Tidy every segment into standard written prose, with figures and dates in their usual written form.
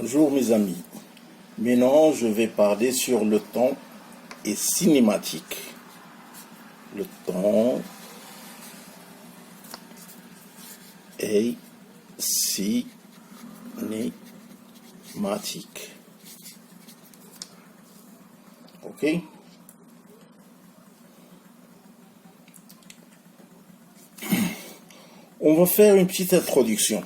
Bonjour mes amis. Maintenant, je vais parler sur le temps et cinématique. Le temps est cinématique. Ok? On va faire une petite introduction.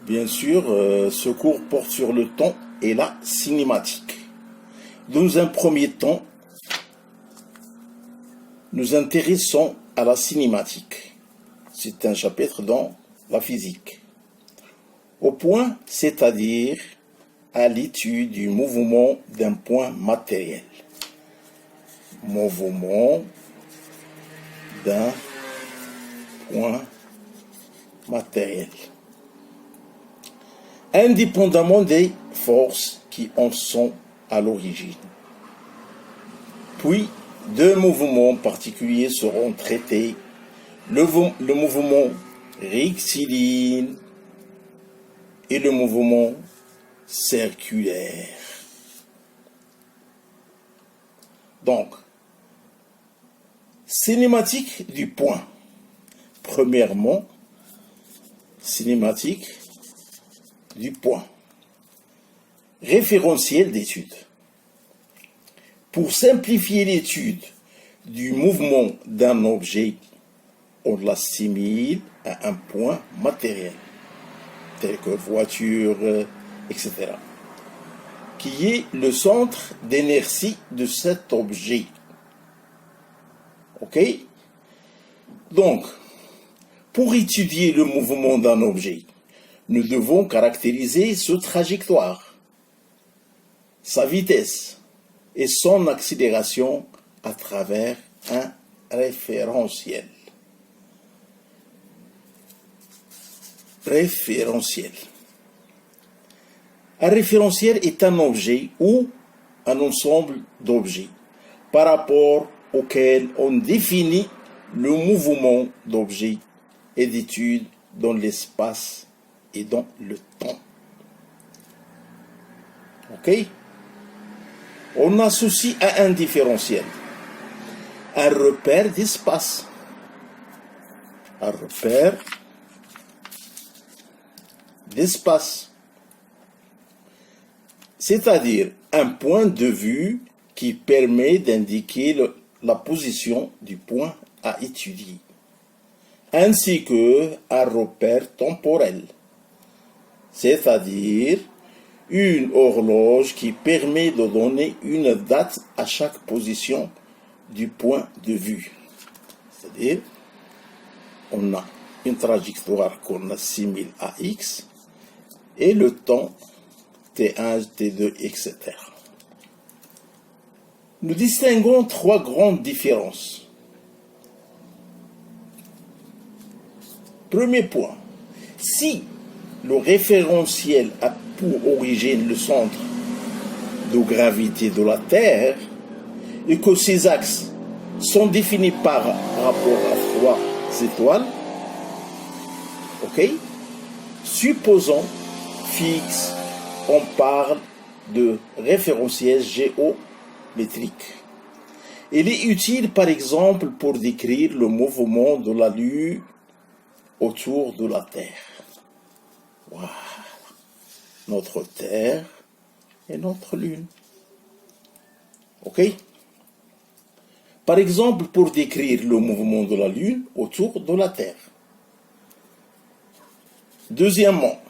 Bien sûr, ce cours porte sur le temps et la cinématique. Dans un premier temps, nous intéressons à la cinématique. C'est un chapitre dans la physique. Au point, c'est-à-dire à l'étude du mouvement d'un point matériel. Mouvement d'un point matériel. Indépendamment des forces qui en sont à l'origine. Puis, deux mouvements particuliers seront traités, le mouvement rectiligne et le mouvement circulaire. Donc, cinématique du point. Premièrement, cinématique du point. Référentiel d'étude. Pour simplifier l'étude du mouvement d'un objet, on l'assimile à un point matériel, tel que voiture, etc., qui est le centre d'inertie de cet objet. Ok? Donc, pour étudier le mouvement d'un objet, nous devons caractériser sa trajectoire, sa vitesse et son accélération à travers un référentiel. Référentiel. Un référentiel est un objet ou un ensemble d'objets par rapport auquel on définit le mouvement d'objets et d'études dans l'espace et dans le temps. Ok? On associe à un différentiel un repère d'espace. Un repère d'espace. C'est-à-dire un point de vue qui permet d'indiquer la position du point à étudier, ainsi que un repère temporel, c'est-à-dire une horloge qui permet de donner une date à chaque position du point de vue. C'est-à-dire, on a une trajectoire qu'on assimile à X et le temps T1, T2, etc. Nous distinguons trois grandes différences. Premier point, si le référentiel a pour origine le centre de gravité de la Terre et que ses axes sont définis par rapport à trois étoiles, ok? Supposons fixe, on parle de référentiel géométrique. Il est utile par exemple pour décrire le mouvement de la Lune autour de la Terre. Voilà. Notre Terre et notre Lune. Ok? Par exemple, pour décrire le mouvement de la Lune autour de la Terre. Deuxièmement,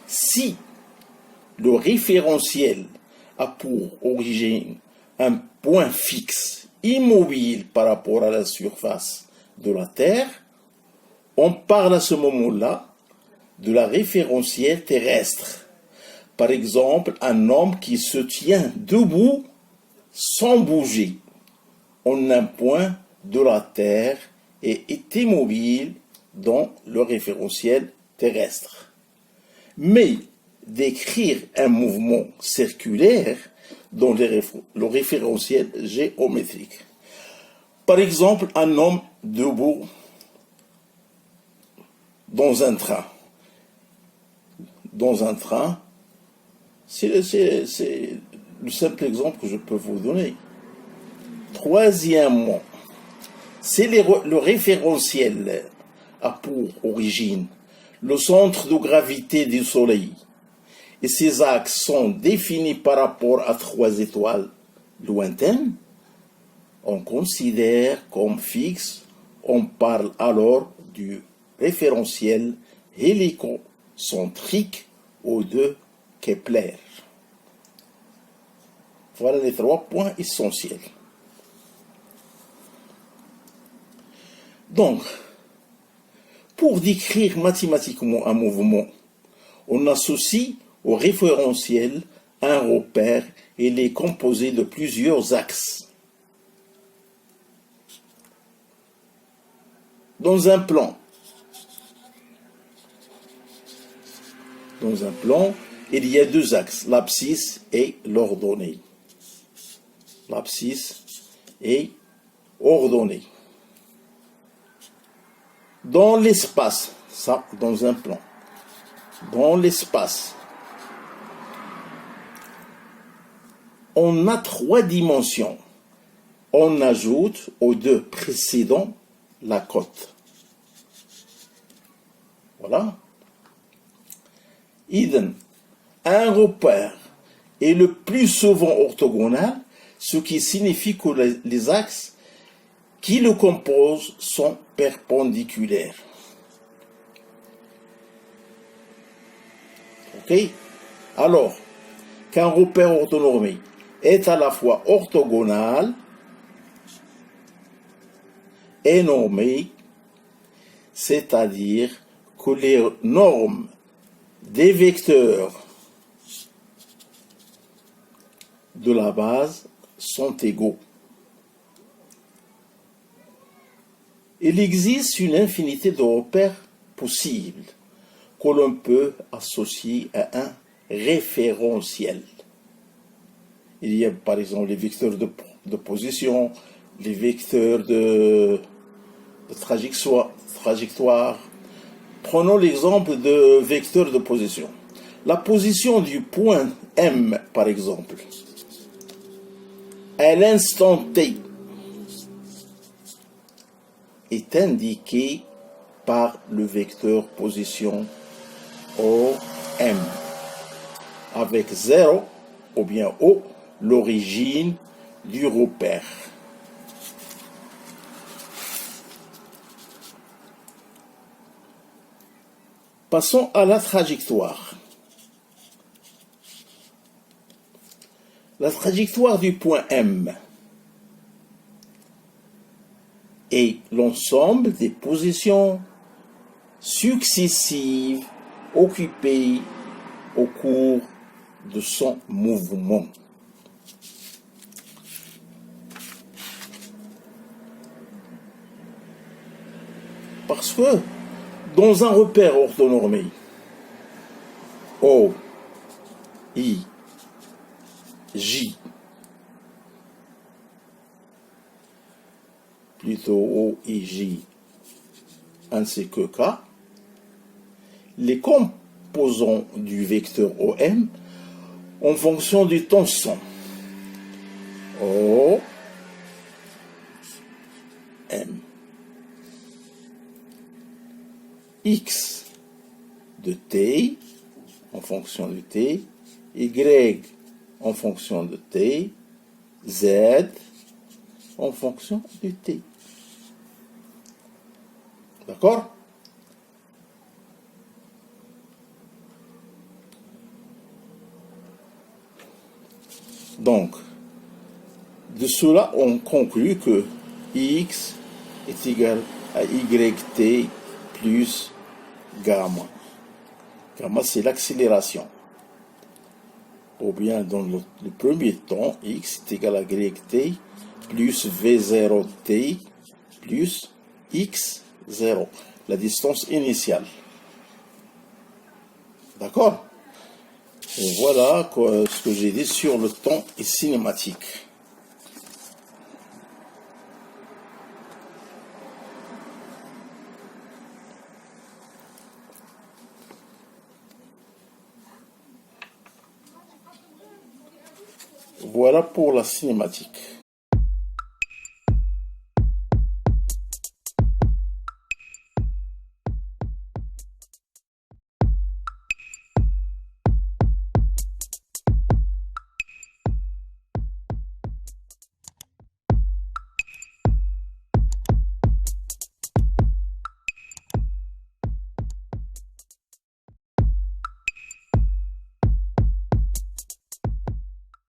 si le référentiel a pour origine un point fixe, immobile par rapport à la surface de la Terre, on parle à ce moment-là de la référentiel terrestre. Par exemple, un homme qui se tient debout sans bouger en un point de la Terre et est immobile dans le référentiel terrestre. Mais décrire un mouvement circulaire dans le référentiel géométrique. Par exemple, un homme debout dans un train. Dans un train, c'est le simple exemple que je peux vous donner. Troisièmement, c'est le référentiel a pour origine le centre de gravité du Soleil. Et ces axes sont définis par rapport à 3 étoiles lointaines. On considère comme fixe, on parle alors du référentiel hélicocentrique ou de Kepler. Voilà les 3 points essentiels. Donc, pour décrire mathématiquement un mouvement, on associe au référentiel un repère et il est composé de plusieurs axes. Dans un plan, il y a 2 axes, l'abscisse et l'ordonnée. L'abscisse est ordonnée. Dans l'espace, ça, dans un plan, dans l'espace, on a 3 dimensions. On ajoute aux 2 précédents la cote. Voilà. Idem, un repère est le plus souvent orthogonal, ce qui signifie que les axes qui le composent sont perpendiculaires. Ok? Alors, qu'un repère orthonormé est à la fois orthogonal et normé, c'est-à-dire que les normes des vecteurs de la base sont égaux. Il existe une infinité de repères possibles que l'on peut associer à un référentiel. Il y a par exemple les vecteurs de position, les vecteurs de trajectoire. Prenons l'exemple de vecteurs de position. La position du point M, par exemple, à l'instant T, est indiquée par le vecteur position OM, avec 0 ou bien O, l'origine du repère. Passons à la trajectoire. La trajectoire du point M est l'ensemble des positions successives occupées au cours de son mouvement. Parce que dans un repère orthonormé, O, I, J, plutôt O, I, J, ainsi que K, les composants du vecteur OM en fonction du tension. O, M. X de T en fonction de T, Y en fonction de T, Z en fonction de T. D'accord? Donc, de cela, on conclut que X est égal à YT plus gamma. Gamma, c'est l'accélération. Ou bien, dans le premier temps, X est égal à YT plus V0T plus X0, la distance initiale. D'accord? Et voilà ce que j'ai dit sur le ton et cinématique. Voilà pour la cinématique.